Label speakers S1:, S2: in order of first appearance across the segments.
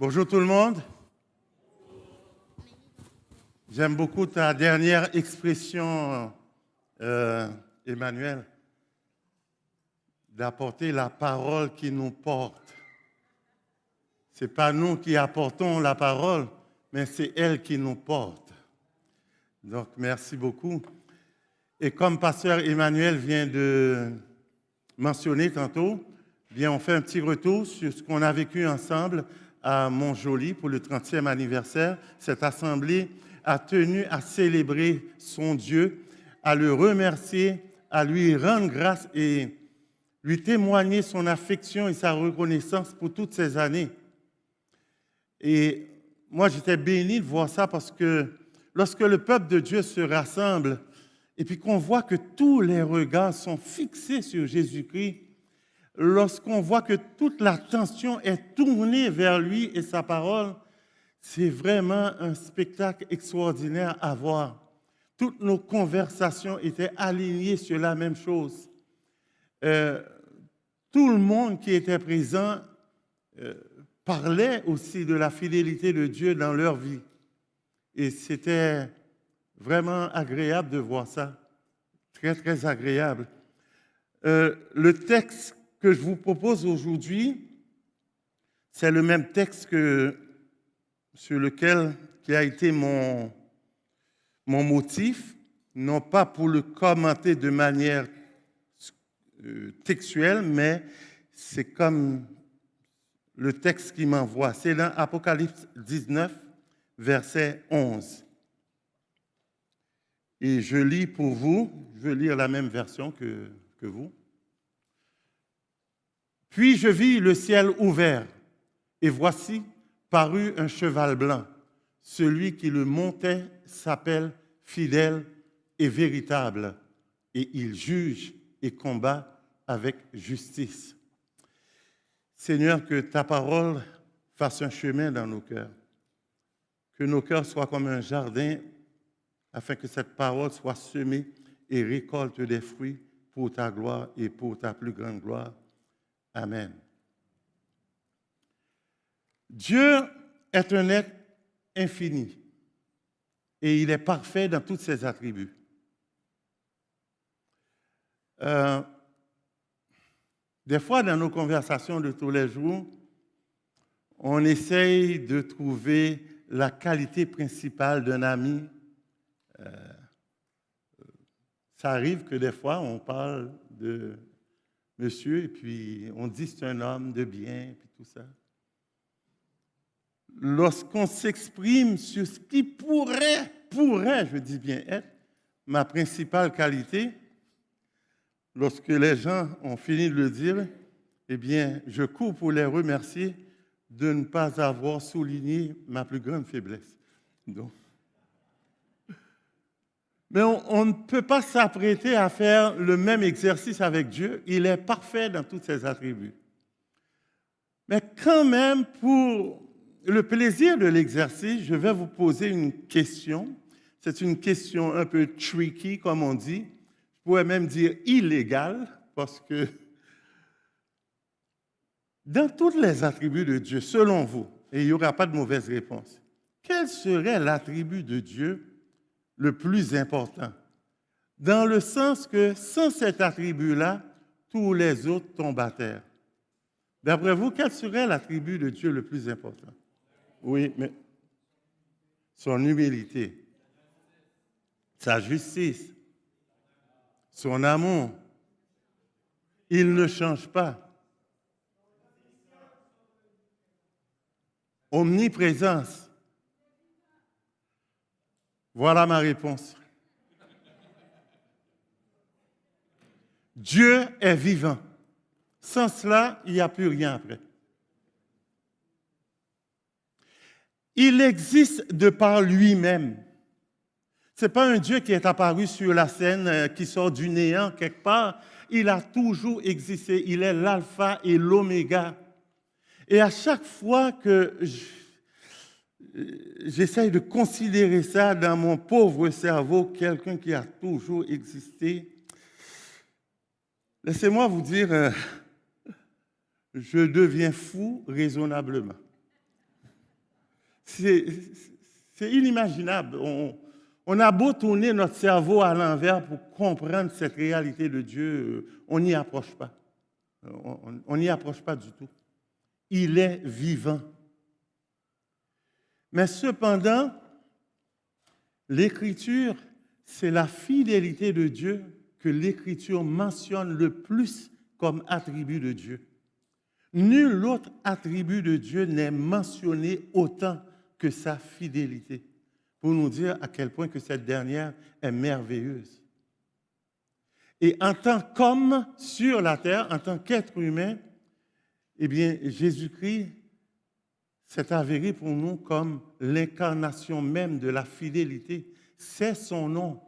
S1: Bonjour tout le monde. J'aime beaucoup ta dernière expression, Emmanuel, d'apporter la parole qui nous porte. Ce n'est pas nous qui apportons la parole, mais c'est elle qui nous porte. Donc, merci beaucoup. Et comme Pasteur Emmanuel vient de mentionner tantôt, bien, on fait un petit retour sur ce qu'on a vécu ensemble à Montjoly pour le 30e anniversaire. Cette assemblée a tenu à célébrer son Dieu, à le remercier, à lui rendre grâce et lui témoigner son affection et sa reconnaissance pour toutes ces années. Et moi, j'étais béni de voir ça parce que lorsque le peuple de Dieu se rassemble et puis qu'on voit que tous les regards sont fixés sur Jésus-Christ, lorsqu'on voit que toute l'attention est tournée vers lui et sa parole, c'est vraiment un spectacle extraordinaire à voir. Toutes nos conversations étaient alignées sur la même chose. Tout le monde qui était présent parlait aussi de la fidélité de Dieu dans leur vie. Et c'était vraiment agréable de voir ça. Très, très agréable. Le texte que je vous propose aujourd'hui, c'est le même texte qui a été mon motif, non pas pour le commenter de manière textuelle, mais c'est comme le texte qui m'envoie. C'est dans Apocalypse 19, verset 11. Et je lis pour vous, je vais lire la même version que vous. Puis je vis le ciel ouvert, et voici parut un cheval blanc. Celui qui le montait s'appelle Fidèle et Véritable, et il juge et combat avec justice. Seigneur, que ta parole fasse un chemin dans nos cœurs, que nos cœurs soient comme un jardin, afin que cette parole soit semée et récolte des fruits pour ta gloire et pour ta plus grande gloire. Amen. Dieu est un être infini et il est parfait dans tous ses attributs. Des fois, dans nos conversations de tous les jours, on essaye de trouver la qualité principale d'un ami. Ça arrive que des fois, on parle de monsieur et puis on dit c'est un homme de bien et puis tout ça. Lorsqu'on s'exprime sur ce qui pourrait, je dis bien être, ma principale qualité, lorsque les gens ont fini de le dire, eh bien, je cours pour les remercier de ne pas avoir souligné ma plus grande faiblesse. Donc, mais on ne peut pas s'apprêter à faire le même exercice avec Dieu. Il est parfait dans tous ses attributs. Mais quand même, pour le plaisir de l'exercice, je vais vous poser une question. C'est une question un peu tricky, comme on dit. Je pourrais même dire illégale, parce que dans tous les attributs de Dieu, selon vous, et il n'y aura pas de mauvaise réponse, quel serait l'attribut de Dieu le plus important? Dans le sens que sans cet attribut-là, tous les autres tombent à terre. D'après vous, quel serait l'attribut de Dieu le plus important? Oui, mais son humilité, sa justice, son amour. Il ne change pas. Omniprésence. Voilà ma réponse. Dieu est vivant. Sans cela, il n'y a plus rien après. Il existe de par lui-même. Ce n'est pas un Dieu qui est apparu sur la scène, qui sort du néant quelque part. Il a toujours existé. Il est l'alpha et l'oméga. Et à chaque fois que j'essaye de considérer ça dans mon pauvre cerveau, quelqu'un qui a toujours existé, laissez-moi vous dire, je deviens fou raisonnablement. C'est c'est inimaginable. On a beau tourner notre cerveau à l'envers pour comprendre cette réalité de Dieu, on n'y approche pas. On n'y approche pas du tout. Il est vivant. Mais cependant, l'Écriture, c'est la fidélité de Dieu que l'Écriture mentionne le plus comme attribut de Dieu. Nul autre attribut de Dieu n'est mentionné autant que sa fidélité, pour nous dire à quel point que cette dernière est merveilleuse. Et en tant qu'homme sur la terre, en tant qu'être humain, eh bien, Jésus-Christ s'est avéré pour nous comme l'incarnation même de la fidélité. C'est son nom.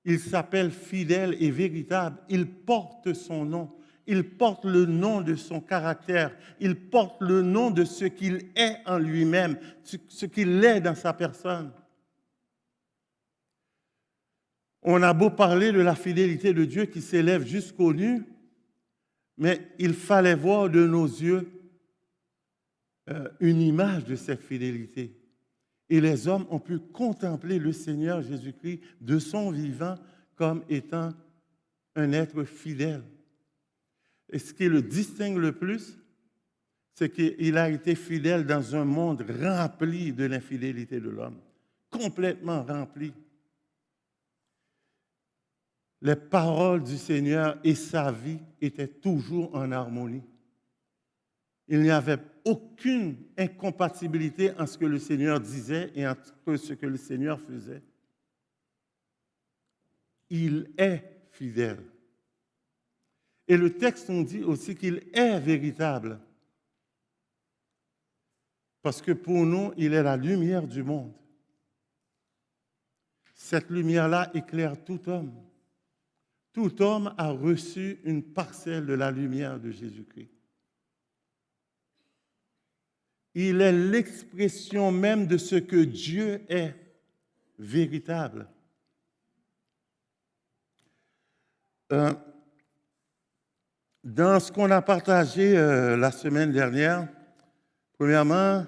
S1: Il s'appelle fidèle et véritable. Il porte son nom. Il porte le nom de son caractère. Il porte le nom de ce qu'il est en lui-même, ce qu'il est dans sa personne. On a beau parler de la fidélité de Dieu qui s'élève jusqu'aux nues, mais il fallait voir de nos yeux une image de cette fidélité. Et les hommes ont pu contempler le Seigneur Jésus-Christ de son vivant comme étant un être fidèle. Et ce qui le distingue le plus, c'est qu'il a été fidèle dans un monde rempli de l'infidélité de l'homme, complètement rempli. Les paroles du Seigneur et sa vie étaient toujours en harmonie. Il n'y avait aucune incompatibilité entre ce que le Seigneur disait et entre ce que le Seigneur faisait. Il est fidèle. Et le texte nous dit aussi qu'il est véritable. Parce que pour nous, il est la lumière du monde. Cette lumière-là éclaire tout homme. Tout homme a reçu une parcelle de la lumière de Jésus-Christ. Il est l'expression même de ce que Dieu est, véritable. Dans ce qu'on a partagé la semaine dernière, premièrement,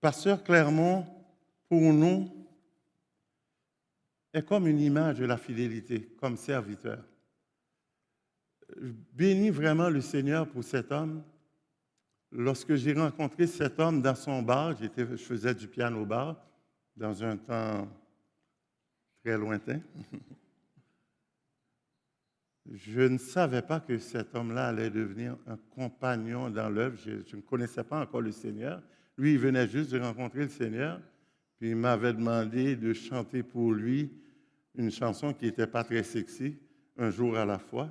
S1: Pasteur Clermont, pour nous, est comme une image de la fidélité, comme serviteur. Je bénis vraiment le Seigneur pour cet homme. Lorsque j'ai rencontré cet homme dans son bar, je faisais du piano-bar dans un temps très lointain. Je ne savais pas que cet homme-là allait devenir un compagnon dans l'œuvre. Je ne connaissais pas encore le Seigneur. Lui, il venait juste de rencontrer le Seigneur, puis il m'avait demandé de chanter pour lui une chanson qui n'était pas très sexy, Un jour à la fois.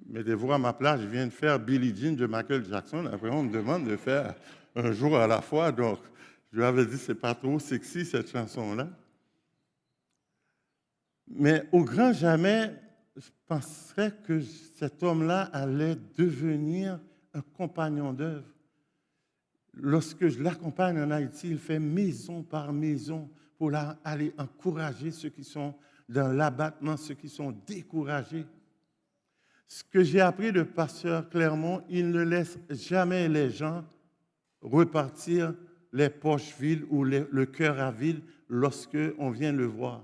S1: Mettez-vous à ma place, je viens de faire Billie Jean de Michael Jackson. Après, on me demande de faire Un jour à la fois. Donc, je lui avais dit, c'est pas trop sexy cette chanson-là. Mais au grand jamais, je penserais que cet homme-là allait devenir un compagnon d'œuvre. Lorsque je l'accompagne en Haïti, il fait maison par maison pour aller encourager ceux qui sont dans l'abattement, ceux qui sont découragés. Ce que j'ai appris de Pasteur Clermont, il ne laisse jamais les gens repartir les poches vides ou le cœur à vide lorsqu'on vient le voir.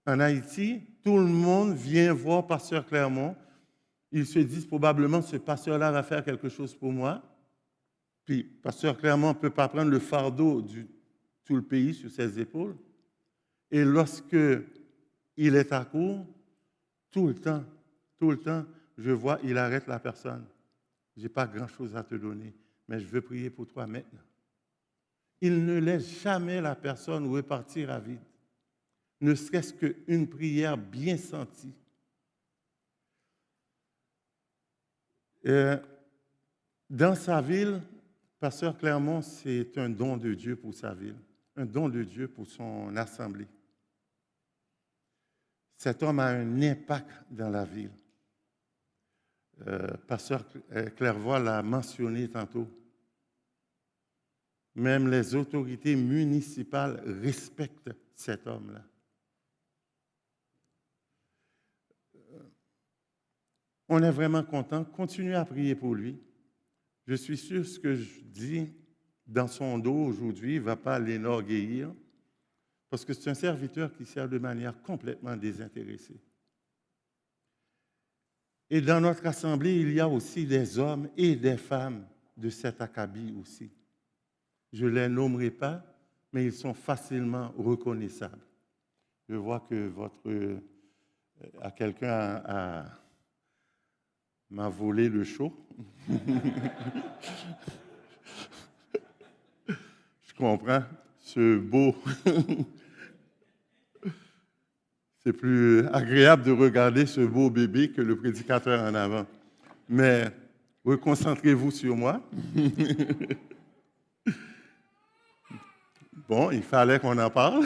S1: En Haïti, tout le monde vient voir Pasteur Clermont. Ils se disent probablement, ce pasteur-là va faire quelque chose pour moi. Puis, Pasteur Clermont ne peut pas prendre le fardeau de tout le pays sur ses épaules. Et lorsque il est à court, tout le temps, je vois, il arrête la personne. Je n'ai pas grand-chose à te donner, mais je veux prier pour toi maintenant. Il ne laisse jamais la personne repartir à vide, ne serait-ce qu'une prière bien sentie. Dans sa ville, Pasteur Clermont, c'est un don de Dieu pour sa ville, un don de Dieu pour son assemblée. Cet homme a un impact dans la ville. Pasteur Clairvoy l'a mentionné tantôt. Même les autorités municipales respectent cet homme-là. On est vraiment content. Continuez à prier pour lui. Je suis sûr que ce que je dis dans son dos aujourd'hui ne va pas l'énorgueillir, parce que c'est un serviteur qui sert de manière complètement désintéressée. Et dans notre assemblée, il y a aussi des hommes et des femmes de cet acabit aussi. Je ne les nommerai pas, mais ils sont facilement reconnaissables. Je vois que quelqu'un m'a volé le show. Je comprends. Ce beau. C'est plus agréable de regarder ce beau bébé que le prédicateur en avant. Mais reconcentrez-vous sur moi. Bon, il fallait qu'on en parle.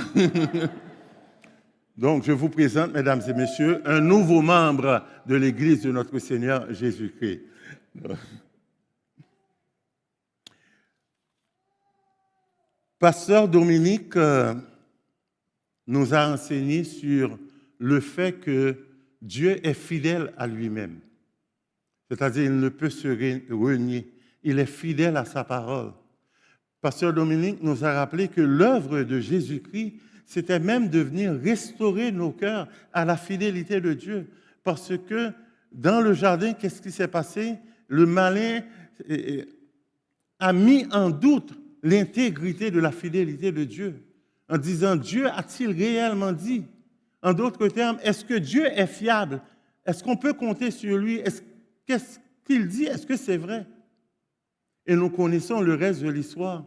S1: Donc, je vous présente, mesdames et messieurs, un nouveau membre de l'Église de notre Seigneur Jésus-Christ. Pasteur Dominique nous a enseigné sur le fait que Dieu est fidèle à lui-même. C'est-à-dire, il ne peut se renier. Il est fidèle à sa parole. Pasteur Dominique nous a rappelé que l'œuvre de Jésus-Christ, c'était même de venir restaurer nos cœurs à la fidélité de Dieu. Parce que dans le jardin, qu'est-ce qui s'est passé? Le malin a mis en doute l'intégrité de la fidélité de Dieu, en disant, Dieu a-t-il réellement dit? En d'autres termes, est-ce que Dieu est fiable? Est-ce qu'on peut compter sur lui? Qu'est-ce qu'il dit? Est-ce que c'est vrai? Et nous connaissons le reste de l'histoire.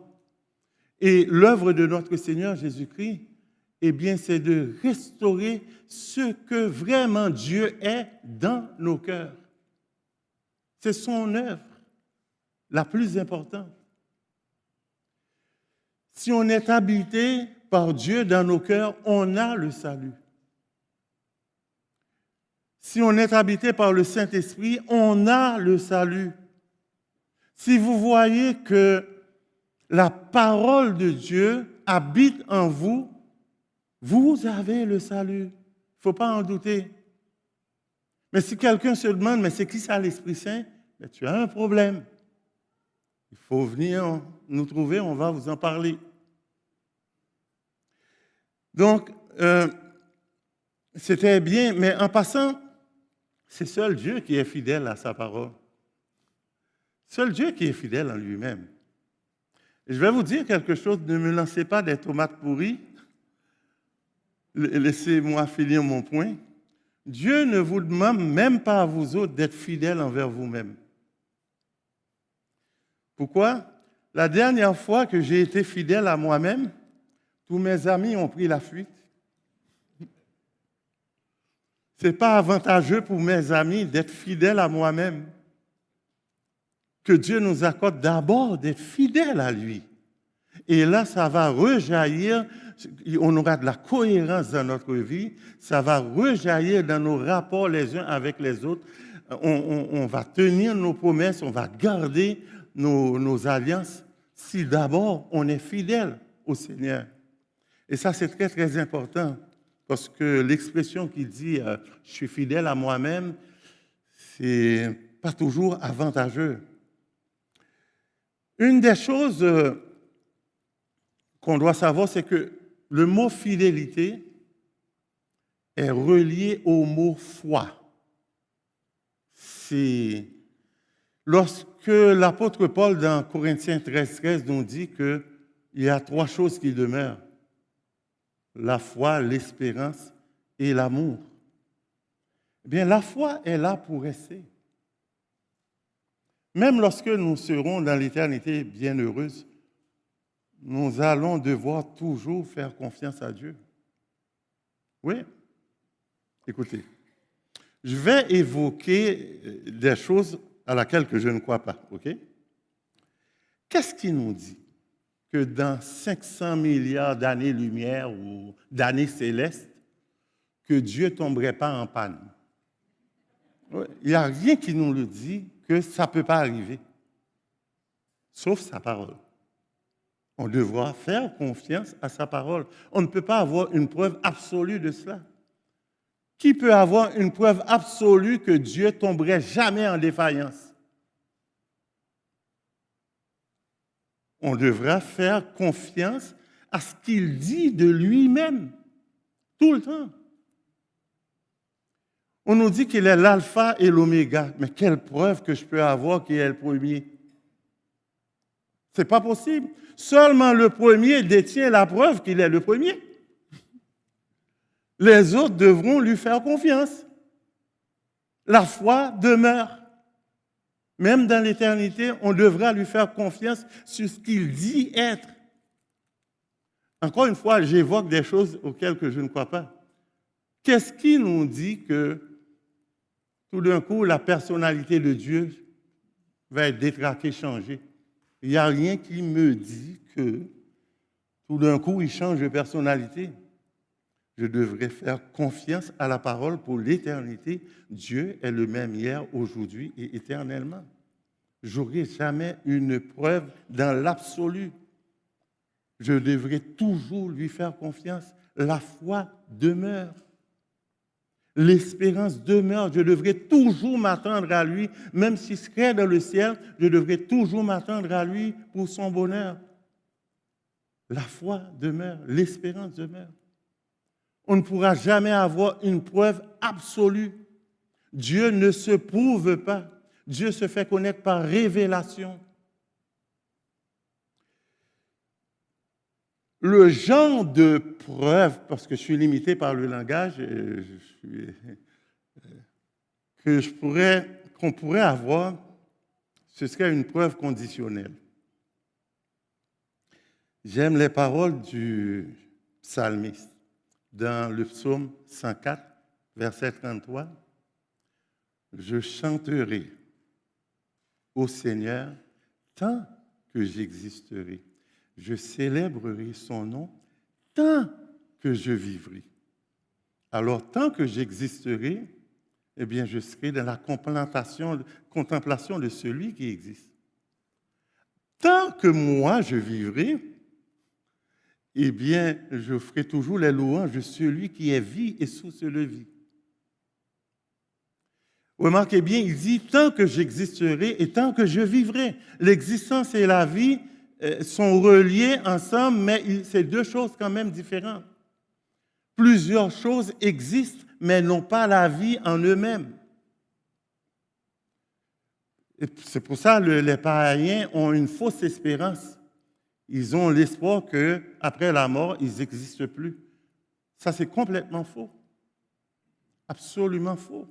S1: Et l'œuvre de notre Seigneur Jésus-Christ, eh bien, c'est de restaurer ce que vraiment Dieu est dans nos cœurs. C'est son œuvre la plus importante. Si on est habité par Dieu dans nos cœurs, on a le salut. Si on est habité par le Saint-Esprit, on a le salut. Si vous voyez que la parole de Dieu habite en vous, vous avez le salut. Il ne faut pas en douter. Mais si quelqu'un se demande, mais c'est qui ça l'Esprit Saint? Mais tu as un problème. Il faut venir nous trouver, on va vous en parler. Donc, c'était bien, mais en passant, c'est seul Dieu qui est fidèle à sa parole. Seul Dieu qui est fidèle en lui-même. Et je vais vous dire quelque chose, ne me lancez pas des tomates pourries. Laissez-moi finir mon point. Dieu ne vous demande même pas à vous autres d'être fidèles envers vous-même. Pourquoi? La dernière fois que j'ai été fidèle à moi-même, tous mes amis ont pris la fuite. Ce n'est pas avantageux pour mes amis d'être fidèles à moi-même. Que Dieu nous accorde d'abord d'être fidèles à lui. Et là, ça va rejaillir, on aura de la cohérence dans notre vie, ça va rejaillir dans nos rapports les uns avec les autres. On va tenir nos promesses, on va garder nos alliances si d'abord on est fidèle au Seigneur. Et ça, c'est très, très important, parce que l'expression qui dit « je suis fidèle à moi-même », c'est pas toujours avantageux. Une des choses qu'on doit savoir, c'est que le mot fidélité est relié au mot foi. C'est lorsque l'apôtre Paul, dans Corinthiens 13, nous dit qu'il y a 3 choses qui demeurent: la foi, l'espérance et l'amour. Eh bien, la foi est là pour rester. Même lorsque nous serons dans l'éternité bienheureuse, nous allons devoir toujours faire confiance à Dieu. Oui. Écoutez, je vais évoquer des choses à laquelle je ne crois pas, ok? Qu'est-ce qui nous dit que dans 500 milliards d'années-lumière ou d'années célestes, que Dieu ne tomberait pas en panne? Il n'y a rien qui nous le dit que ça ne peut pas arriver, sauf sa parole. On devra faire confiance à sa parole. On ne peut pas avoir une preuve absolue de cela. Qui peut avoir une preuve absolue que Dieu tomberait jamais en défaillance? On devra faire confiance à ce qu'il dit de lui-même, tout le temps. On nous dit qu'il est l'alpha et l'oméga. Mais quelle preuve que je peux avoir qu'il est le premier? Ce n'est pas possible. Seulement le premier détient la preuve qu'il est le premier. Les autres devront lui faire confiance. La foi demeure. Même dans l'éternité, on devra lui faire confiance sur ce qu'il dit être. Encore une fois, j'évoque des choses auxquelles je ne crois pas. Qu'est-ce qui nous dit que tout d'un coup, la personnalité de Dieu va être détraquée, changée? Il n'y a rien qui me dit que tout d'un coup, il change de personnalité. Je devrais faire confiance à la parole pour l'éternité. Dieu est le même hier, aujourd'hui et éternellement. Je n'aurai jamais une preuve dans l'absolu. Je devrais toujours lui faire confiance. La foi demeure. L'espérance demeure. Je devrais toujours m'attendre à lui. Même s'il serait dans le ciel, je devrais toujours m'attendre à lui pour son bonheur. La foi demeure. L'espérance demeure. On ne pourra jamais avoir une preuve absolue. Dieu ne se prouve pas. Dieu se fait connaître par révélation. Le genre de preuve, parce que je suis limité par le langage, qu'on pourrait avoir, ce serait une preuve conditionnelle. J'aime les paroles du psalmiste dans le psaume 104, verset 33. Je chanterai au Seigneur tant que j'existerai. Je célébrerai son nom tant que je vivrai. Alors, tant que j'existerai, eh bien, je serai dans la contemplation de celui qui existe. Tant que moi, je vivrai, eh bien, je ferai toujours les louanges de celui qui est vie et source de vie. Remarquez bien, il dit « tant que j'existerai et tant que je vivrai ». L'existence et la vie sont reliés ensemble, mais c'est deux choses quand même différentes. Plusieurs choses existent, mais n'ont pas la vie en eux-mêmes. C'est pour ça que les païens ont une fausse espérance. Ils ont l'espoir qu'après la mort, ils n'existent plus. Ça, c'est complètement faux. Absolument faux.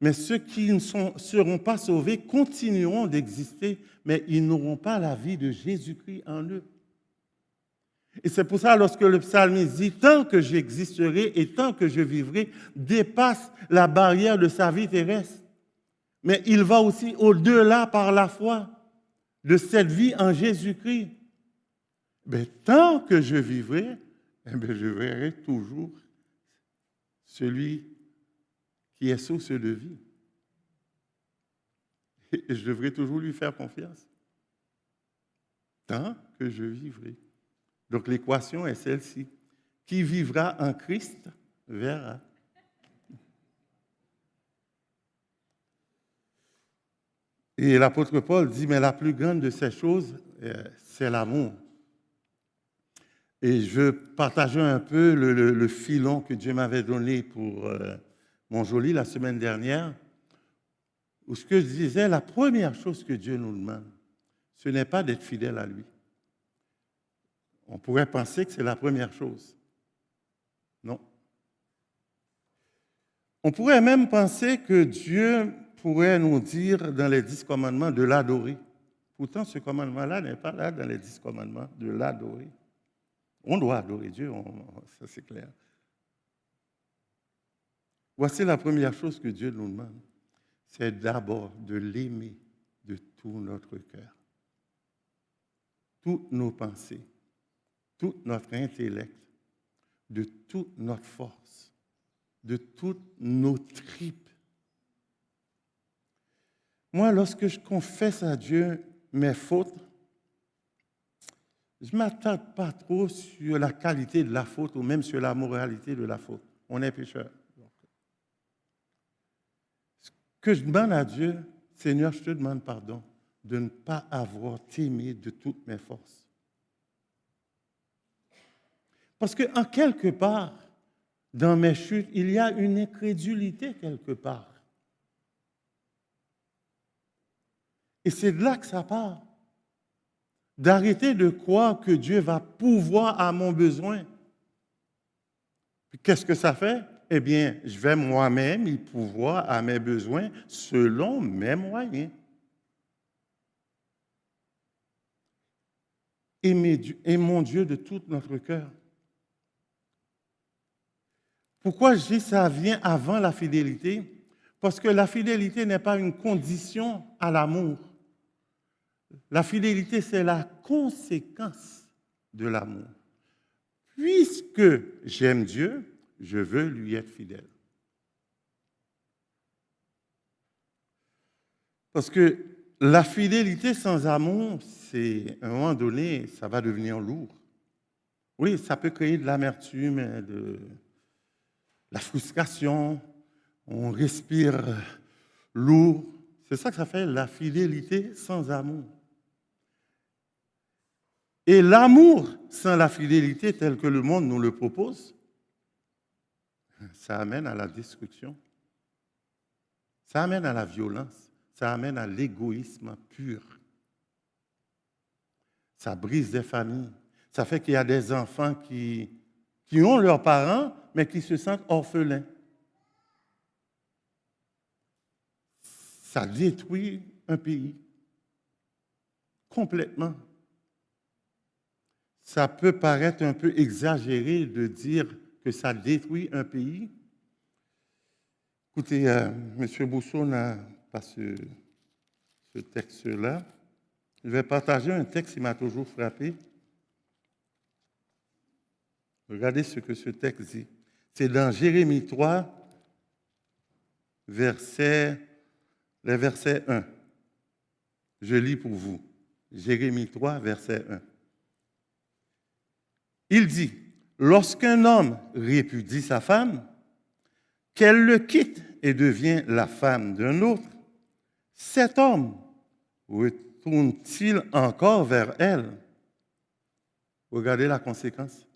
S1: Mais ceux qui ne seront pas sauvés continueront d'exister, mais ils n'auront pas la vie de Jésus-Christ en eux. Et c'est pour ça, lorsque le psalmiste dit « tant que j'existerai et tant que je vivrai », dépasse la barrière de sa vie terrestre. Mais il va aussi au-delà par la foi de cette vie en Jésus-Christ. Mais tant que je vivrai, je verrai toujours celui qui est source de vie. Et je devrais toujours lui faire confiance. Tant que je vivrai. Donc l'équation est celle-ci. Qui vivra en Christ verra. Et l'apôtre Paul dit, mais la plus grande de ces choses, c'est l'amour. Et je partageais un peu le filon que Dieu m'avait donné pour mon joli la semaine dernière, où ce que je disais, la première chose que Dieu nous demande, ce n'est pas d'être fidèle à lui. On pourrait penser que c'est la première chose. Non. On pourrait même penser que Dieu pourrait nous dire dans les 10 commandements de l'adorer. Pourtant, ce commandement-là n'est pas là dans les 10 commandements, de l'adorer. On doit adorer Dieu, ça c'est clair. Voici la première chose que Dieu nous demande. C'est d'abord de l'aimer de tout notre cœur. Toutes nos pensées, tout notre intellect, de toute notre force, de toutes nos tripes. Moi, lorsque je confesse à Dieu mes fautes, je ne m'attarde pas trop sur la qualité de la faute ou même sur la moralité de la faute. On est pécheur. Ce que je demande à Dieu, Seigneur, je te demande pardon de ne pas avoir t'aimé de toutes mes forces. Parce qu'en quelque part, dans mes chutes, il y a une incrédulité quelque part. Et c'est de là que ça part. D'arrêter de croire que Dieu va pourvoir à mon besoin. Puis qu'est-ce que ça fait? Eh bien, je vais moi-même y pourvoir à mes besoins selon mes moyens. Aimons Dieu de tout notre cœur. Pourquoi je dis ça vient avant la fidélité? Parce que la fidélité n'est pas une condition à l'amour. La fidélité, c'est la conséquence de l'amour. Puisque j'aime Dieu, je veux lui être fidèle. Parce que la fidélité sans amour, c'est, à un moment donné, ça va devenir lourd. Oui, ça peut créer de l'amertume, de la frustration, on respire lourd. C'est ça que ça fait la fidélité sans amour. Et l'amour sans la fidélité tel que le monde nous le propose, ça amène à la destruction. Ça amène à la violence. Ça amène à l'égoïsme pur. Ça brise des familles. Ça fait qu'il y a des enfants qui ont leurs parents, mais qui se sentent orphelins. Ça détruit un pays complètement. Ça peut paraître un peu exagéré de dire que ça détruit un pays. Écoutez, M. Bousseau n'a pas ce texte-là. Je vais partager un texte qui m'a toujours frappé. Regardez ce que ce texte dit. C'est dans Jérémie 3, verset 1. Je lis pour vous. Jérémie 3, verset 1. Il dit, lorsqu'un homme répudie sa femme, qu'elle le quitte et devient la femme d'un autre, cet homme retourne-t-il encore vers elle? Regardez la conséquence.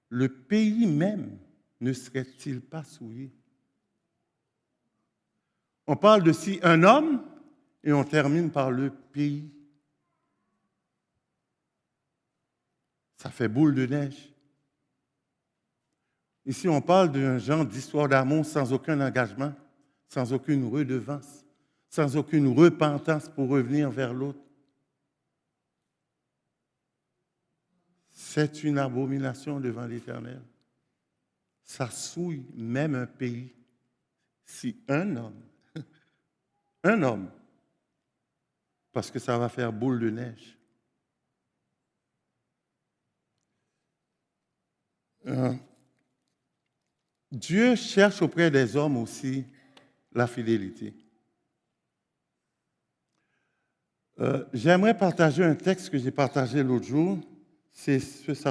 S1: Le pays même ne serait-il pas souillé? On parle de si un homme et on termine par le pays. Ça fait boule de neige. Ici, on parle d'un genre d'histoire d'amour sans aucun engagement, sans aucune redevance, sans aucune repentance pour revenir vers l'autre. C'est une abomination devant l'Éternel. Ça souille même un pays. Si un homme, parce que ça va faire boule de neige. Dieu cherche auprès des hommes aussi la fidélité. J'aimerais partager un texte que j'ai partagé l'autre jour. Ça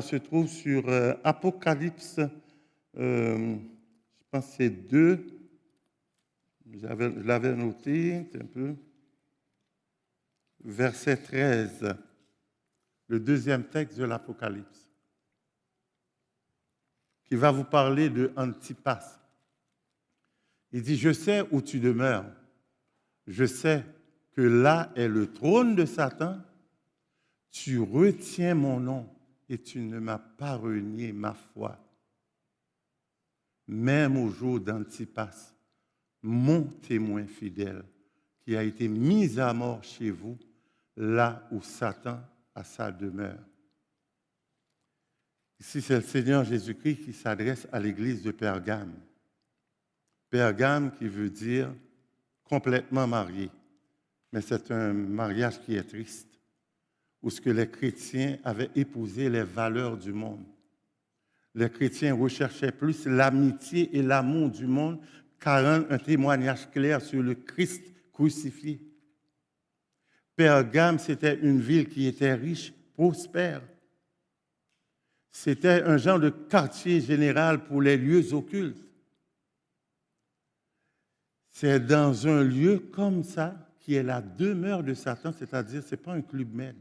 S1: se trouve sur Apocalypse, je pense que c'est 2. Je l'avais noté un peu. Verset 13, le deuxième texte de l'Apocalypse, qui va vous parler de Antipas. Il dit, je sais où tu demeures. Je sais que là est le trône de Satan. Tu retiens mon nom et tu ne m'as pas renié ma foi. Même au jour d'Antipas, mon témoin fidèle, qui a été mis à mort chez vous, là où Satan a sa demeure. Ici, c'est le Seigneur Jésus-Christ qui s'adresse à l'église de Pergame. Pergame qui veut dire complètement marié. Mais c'est un mariage qui est triste, où ce que les chrétiens avaient épousé les valeurs du monde. Les chrétiens recherchaient plus l'amitié et l'amour du monde qu'à rendre un témoignage clair sur le Christ crucifié. Pergame, c'était une ville qui était riche, prospère. C'était un genre de quartier général pour les lieux occultes. C'est dans un lieu comme ça qui est la demeure de Satan, c'est-à-dire ce n'est pas un club med,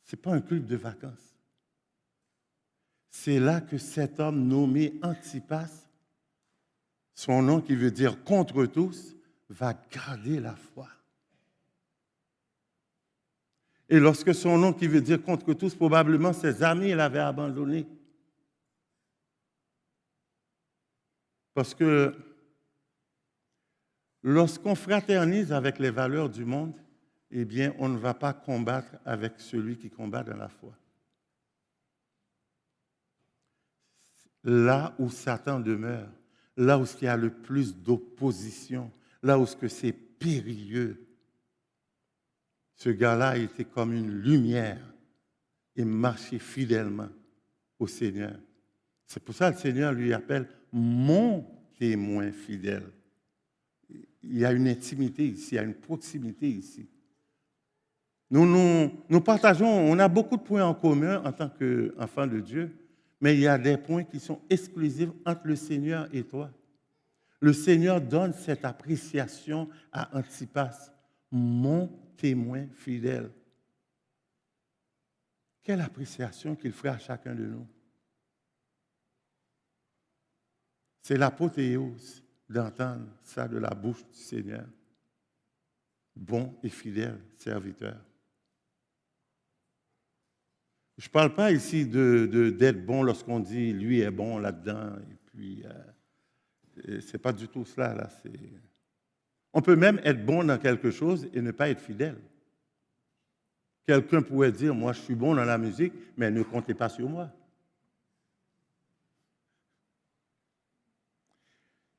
S1: ce n'est pas un club de vacances. C'est là que cet homme nommé Antipas, son nom qui veut dire contre tous, va garder la foi. Et lorsque son nom qui veut dire contre tous, probablement ses amis l'avaient abandonné. Parce que lorsqu'on fraternise avec les valeurs du monde, eh bien, on ne va pas combattre avec celui qui combat dans la foi. Là où Satan demeure, là où il y a le plus d'opposition, là où c'est périlleux, ce gars-là était comme une lumière et marchait fidèlement au Seigneur. C'est pour ça que le Seigneur lui appelle mon témoin fidèle. Il y a une intimité ici, il y a une proximité ici. Nous partageons, on a beaucoup de points en commun en tant qu'enfants de Dieu, mais il y a des points qui sont exclusifs entre le Seigneur et toi. Le Seigneur donne cette appréciation à Antipas, mon témoin fidèle. Quelle appréciation qu'il ferait à chacun de nous. C'est l'apothéose d'entendre ça de la bouche du Seigneur. Bon et fidèle serviteur. Je ne parle pas ici d'être bon lorsqu'on dit lui est bon là-dedans, et puis c'est pas du tout cela. Là, on peut même être bon dans quelque chose et ne pas être fidèle. Quelqu'un pourrait dire, moi je suis bon dans la musique, mais ne comptez pas sur moi.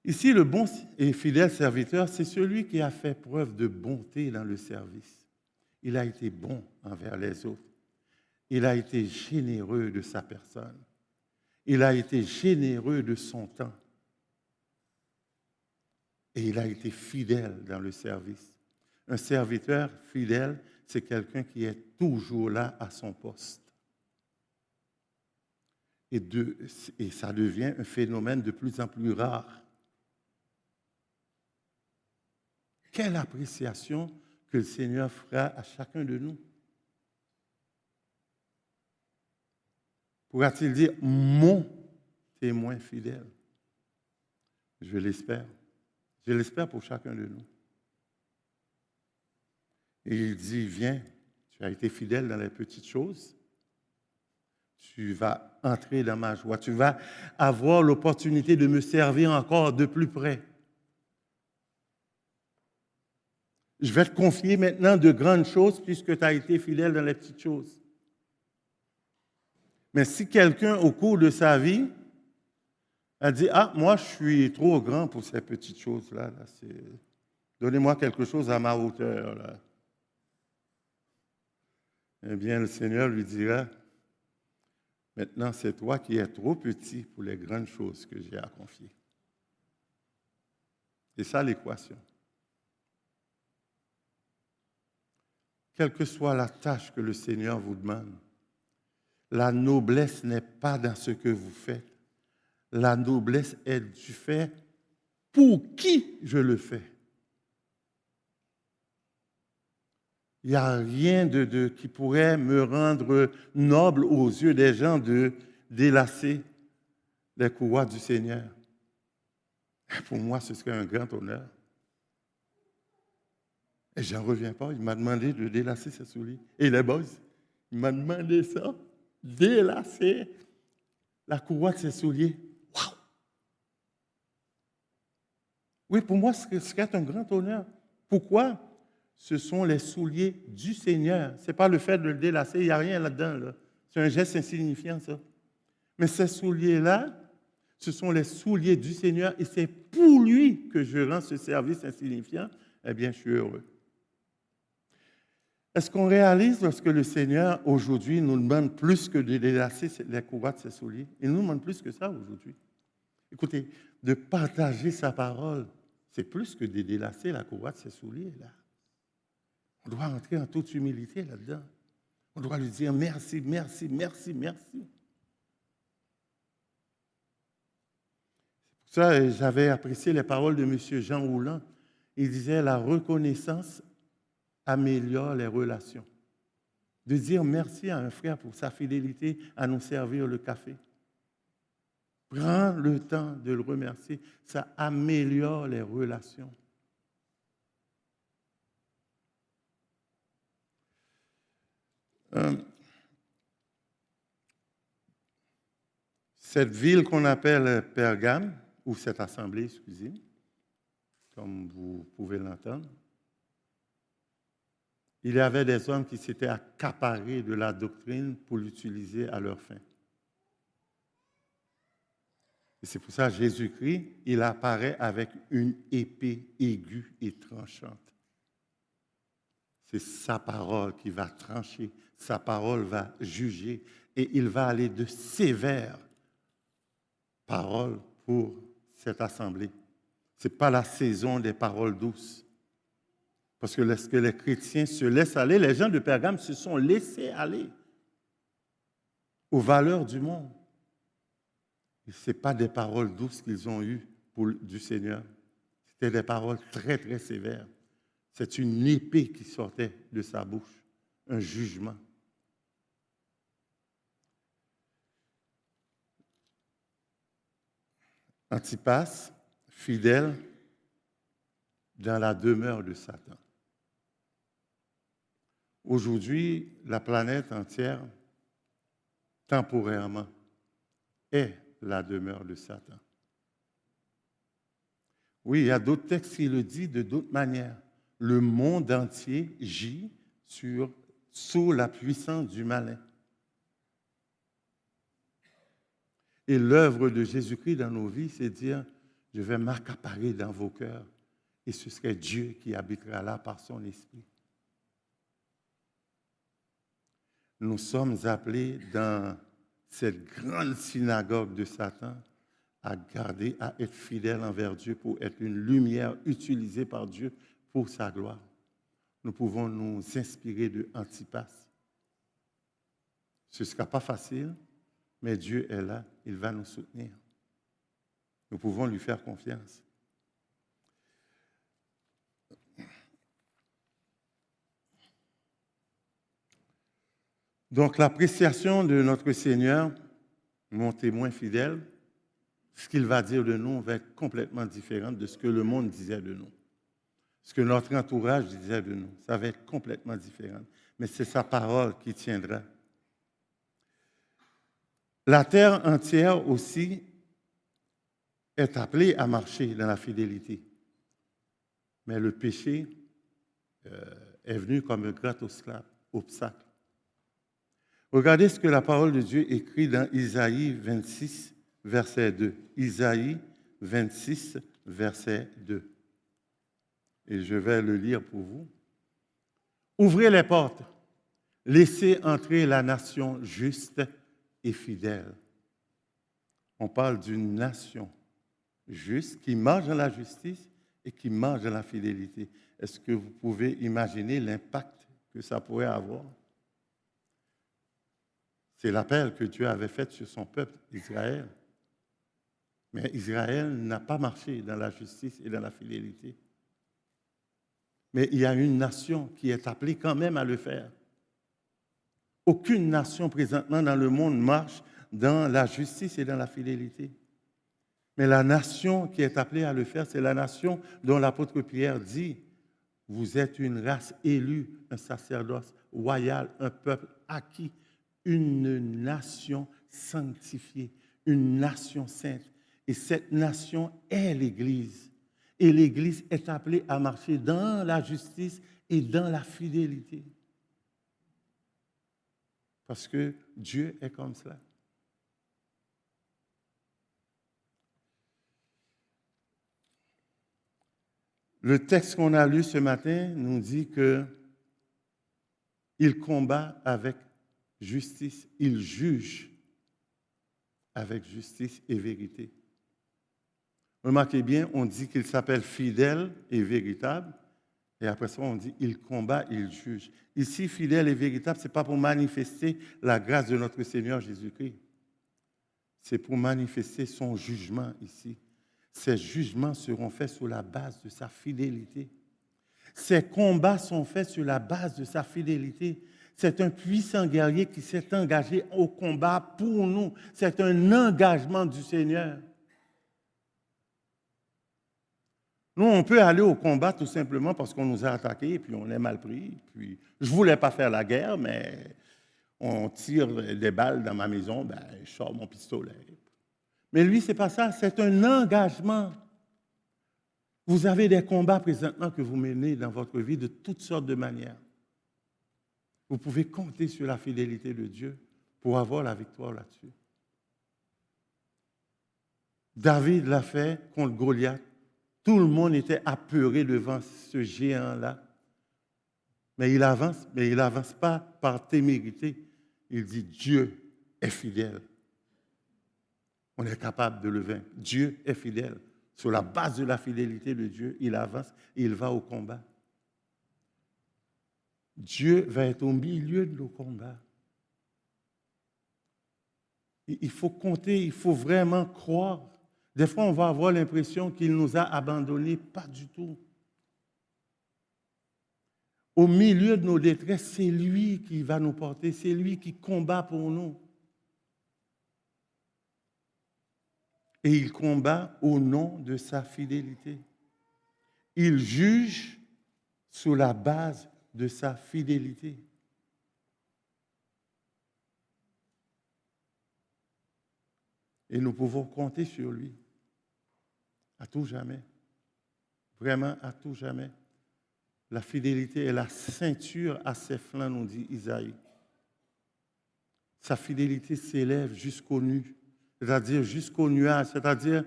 S1: Ici, le bon et fidèle serviteur, c'est celui qui a fait preuve de bonté dans le service. Il a été bon envers les autres. Il a été généreux de sa personne. Il a été généreux de son temps. Et il a été fidèle dans le service. Un serviteur fidèle, c'est quelqu'un qui est toujours là à son poste. Et ça devient un phénomène de plus en plus rare. Quelle appréciation que le Seigneur fera à chacun de nous. Pourra-t-il dire mon témoin fidèle? Je l'espère. Je l'espère pour chacun de nous. Et il dit, viens, tu as été fidèle dans les petites choses. Tu vas entrer dans ma joie. Tu vas avoir l'opportunité de me servir encore de plus près. Je vais te confier maintenant de grandes choses puisque tu as été fidèle dans les petites choses. Mais si quelqu'un, au cours de sa vie, a dit, ah, moi, je suis trop grand pour ces petites choses-là. Donnez-moi quelque chose à ma hauteur. Là. Eh bien, le Seigneur lui dira, maintenant, c'est toi qui es trop petit pour les grandes choses que j'ai à confier. C'est ça l'équation. Quelle que soit la tâche que le Seigneur vous demande, la noblesse n'est pas dans ce que vous faites. La noblesse est du fait pour qui je le fais. Il n'y a rien qui pourrait me rendre noble aux yeux des gens de délasser les courroies du Seigneur. Pour moi, ce serait un grand honneur. Et je n'en reviens pas. Il m'a demandé de délasser ses souliers. Et les boys, il m'a demandé ça, délasser la courroie de ses souliers. Waouh! Oui, pour moi, ce serait un grand honneur. Pourquoi? Ce sont les souliers du Seigneur. Ce n'est pas le fait de le délasser, il n'y a rien là-dedans. Là. C'est un geste insignifiant, ça. Mais ces souliers-là, ce sont les souliers du Seigneur et c'est pour lui que je rends ce service insignifiant. Eh bien, je suis heureux. Est-ce qu'on réalise lorsque le Seigneur, aujourd'hui, nous demande plus que de délasser les courroies de ses souliers? Il nous demande plus que ça aujourd'hui. Écoutez, de partager sa parole, c'est plus que de délasser la courroie de ses souliers, là. On doit entrer en toute humilité là-dedans. On doit lui dire merci, merci, merci, merci. C'est pour ça j'avais apprécié les paroles de M. Jean Rouland. Il disait la reconnaissance améliore les relations. De dire merci à un frère pour sa fidélité à nous servir le café. Prends le temps de le remercier. Ça améliore les relations. Cette ville qu'on appelle Pergame, ou cette assemblée, excusez, comme vous pouvez l'entendre, il y avait des hommes qui s'étaient accaparés de la doctrine pour l'utiliser à leur fin. Et c'est pour ça que Jésus-Christ, il apparaît avec une épée aiguë et tranchante. C'est sa parole qui va trancher, sa parole va juger, et il va aller de sévères paroles pour cette assemblée. Ce n'est pas la saison des paroles douces. Parce que lorsque les chrétiens se laissent aller, les gens de Pergame se sont laissés aller aux valeurs du monde. Ce n'est pas des paroles douces qu'ils ont eues du Seigneur. C'était des paroles très, très sévères. C'est une épée qui sortait de sa bouche, un jugement. Antipas, fidèle dans la demeure de Satan. Aujourd'hui, la planète entière, temporairement, est la demeure de Satan. Oui, il y a d'autres textes qui le disent de d'autres manières. Le monde entier gît sous la puissance du malin. Et l'œuvre de Jésus-Christ dans nos vies, c'est dire, je vais m'accaparer dans vos cœurs. Et ce serait Dieu qui habitera là par son esprit. Nous sommes appelés dans cette grande synagogue de Satan à garder, à être fidèles envers Dieu pour être une lumière utilisée par Dieu pour sa gloire. Nous pouvons nous inspirer de Antipas. Ce ne sera pas facile, mais Dieu est là, il va nous soutenir. Nous pouvons lui faire confiance. Donc l'appréciation de notre Seigneur, mon témoin fidèle, ce qu'il va dire de nous va être complètement différent de ce que le monde disait de nous. Ce que notre entourage disait de nous, ça va être complètement différent. Mais c'est sa parole qui tiendra. La terre entière aussi est appelée à marcher dans la fidélité. Mais le péché est venu comme un grand obstacle. Regardez ce que la parole de Dieu écrit dans Isaïe 26, verset 2. Isaïe 26, verset 2. Et je vais le lire pour vous. Ouvrez les portes, laissez entrer la nation juste et fidèle. On parle d'une nation juste qui marche dans la justice et qui marche dans la fidélité. Est-ce que vous pouvez imaginer l'impact que ça pourrait avoir? C'est l'appel que Dieu avait fait sur son peuple, Israël. Mais Israël n'a pas marché dans la justice et dans la fidélité. Mais il y a une nation qui est appelée quand même à le faire. Aucune nation présentement dans le monde marche dans la justice et dans la fidélité. Mais la nation qui est appelée à le faire, c'est la nation dont l'apôtre Pierre dit, vous êtes une race élue, un sacerdoce royal, un peuple acquis, une nation sanctifiée, une nation sainte. Et cette nation est l'Église. Et l'Église est appelée à marcher dans la justice et dans la fidélité. Parce que Dieu est comme cela. Le texte qu'on a lu ce matin nous dit qu'il combat avec justice, il juge avec justice et vérité. Remarquez bien, on dit qu'il s'appelle fidèle et véritable, et après ça, on dit il combat, il juge. Ici, fidèle et véritable, ce n'est pas pour manifester la grâce de notre Seigneur Jésus-Christ. C'est pour manifester son jugement ici. Ces jugements seront faits sur la base de sa fidélité. Ses combats sont faits sur la base de sa fidélité. C'est un puissant guerrier qui s'est engagé au combat pour nous. C'est un engagement du Seigneur. Nous, on peut aller au combat tout simplement parce qu'on nous a attaqués et puis on est mal pris. Puis, je ne voulais pas faire la guerre, mais on tire des balles dans ma maison, ben, je sors mon pistolet. Mais lui, ce n'est pas ça, c'est un engagement. Vous avez des combats présentement que vous menez dans votre vie de toutes sortes de manières. Vous pouvez compter sur la fidélité de Dieu pour avoir la victoire là-dessus. David l'a fait contre Goliath. Tout le monde était apeuré devant ce géant-là. Mais il avance pas par témérité. Il dit Dieu est fidèle. On est capable de le vaincre. Dieu est fidèle. Sur la base de la fidélité de Dieu, il avance et il va au combat. Dieu va être au milieu de nos combats. Il faut compter, il faut vraiment croire. Des fois, on va avoir l'impression qu'il nous a abandonnés. Pas du tout. Au milieu de nos détresses, c'est lui qui va nous porter, c'est lui qui combat pour nous. Et il combat au nom de sa fidélité. Il juge sur la base de sa fidélité. Et nous pouvons compter sur lui. À tout jamais. Vraiment à tout jamais. La fidélité est la ceinture à ses flancs, nous dit Isaïe. Sa fidélité s'élève jusqu'aux nues, c'est-à-dire jusqu'aux nuages, c'est-à-dire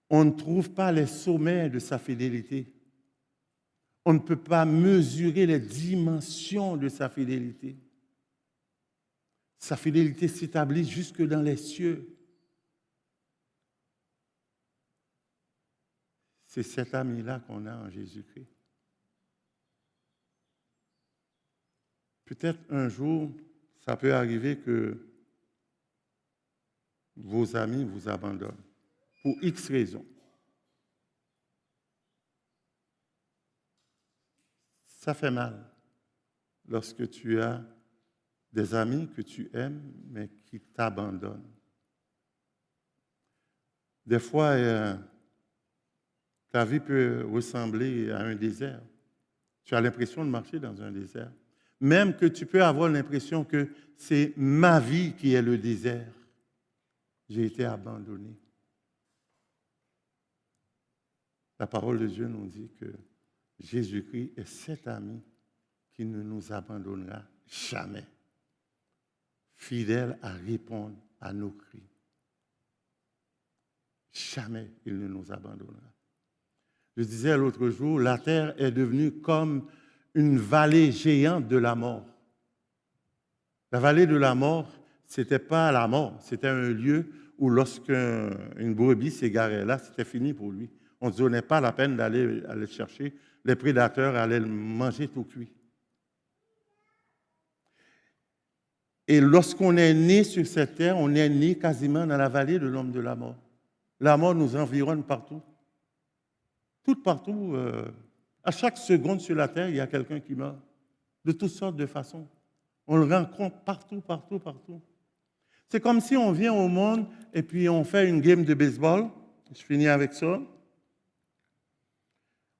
S1: on ne trouve pas les sommets de sa fidélité. On ne peut pas mesurer les dimensions de sa fidélité. Sa fidélité s'établit jusque dans les cieux. C'est cet ami-là qu'on a en Jésus-Christ. Peut-être un jour, ça peut arriver que vos amis vous abandonnent pour X raisons. Ça fait mal lorsque tu as des amis que tu aimes, mais qui t'abandonnent. Des fois, ta vie peut ressembler à un désert. Tu as l'impression de marcher dans un désert. Même que tu peux avoir l'impression que c'est ma vie qui est le désert. J'ai été abandonné. La parole de Dieu nous dit que Jésus-Christ est cet ami qui ne nous abandonnera jamais. Fidèle à répondre à nos cris. Jamais il ne nous abandonnera. Je disais l'autre jour, la terre est devenue comme une vallée géante de la mort. La vallée de la mort, ce n'était pas la mort, c'était un lieu où lorsqu'une brebis s'égarait là, c'était fini pour lui. On ne se donnait pas la peine d'aller le chercher. Les prédateurs allaient le manger tout cuit. Et lorsqu'on est né sur cette terre, on est né quasiment dans la vallée de l'homme de la mort. La mort nous environne partout. Tout partout, à chaque seconde sur la terre, il y a quelqu'un qui meurt. De toutes sortes de façons. On le rencontre partout, partout, partout. C'est comme si on vient au monde et puis on fait une game de baseball. Je finis avec ça.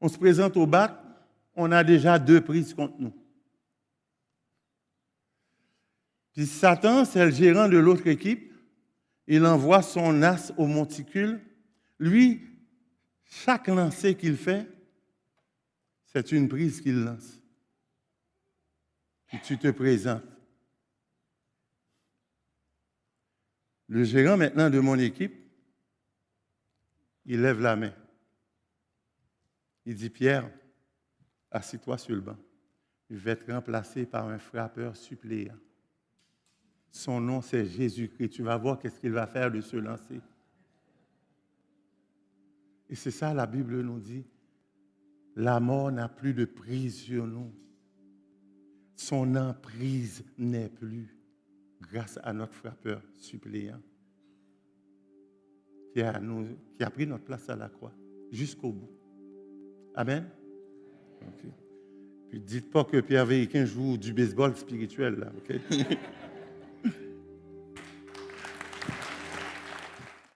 S1: On se présente au bat, on a déjà 2 prises contre nous. Puis Satan, c'est le gérant de l'autre équipe. Il envoie son as au monticule. Lui, chaque lancer qu'il fait, c'est une prise qu'il lance. Puis tu te présentes. Le gérant maintenant de mon équipe, il lève la main. Il dit, Pierre, assis-toi sur le banc. Je vais te remplacer par un frappeur suppléant. Son nom, c'est Jésus-Christ. Tu vas voir qu'est-ce qu'il va faire de ce lancer. Et c'est ça, la Bible nous dit. La mort n'a plus de prise sur nous. Son emprise n'est plus grâce à notre frappeur suppléant qui a pris notre place à la croix jusqu'au bout. Amen. OK. Puis dites pas que Pierre Véhiquin joue du baseball spirituel, là, OK?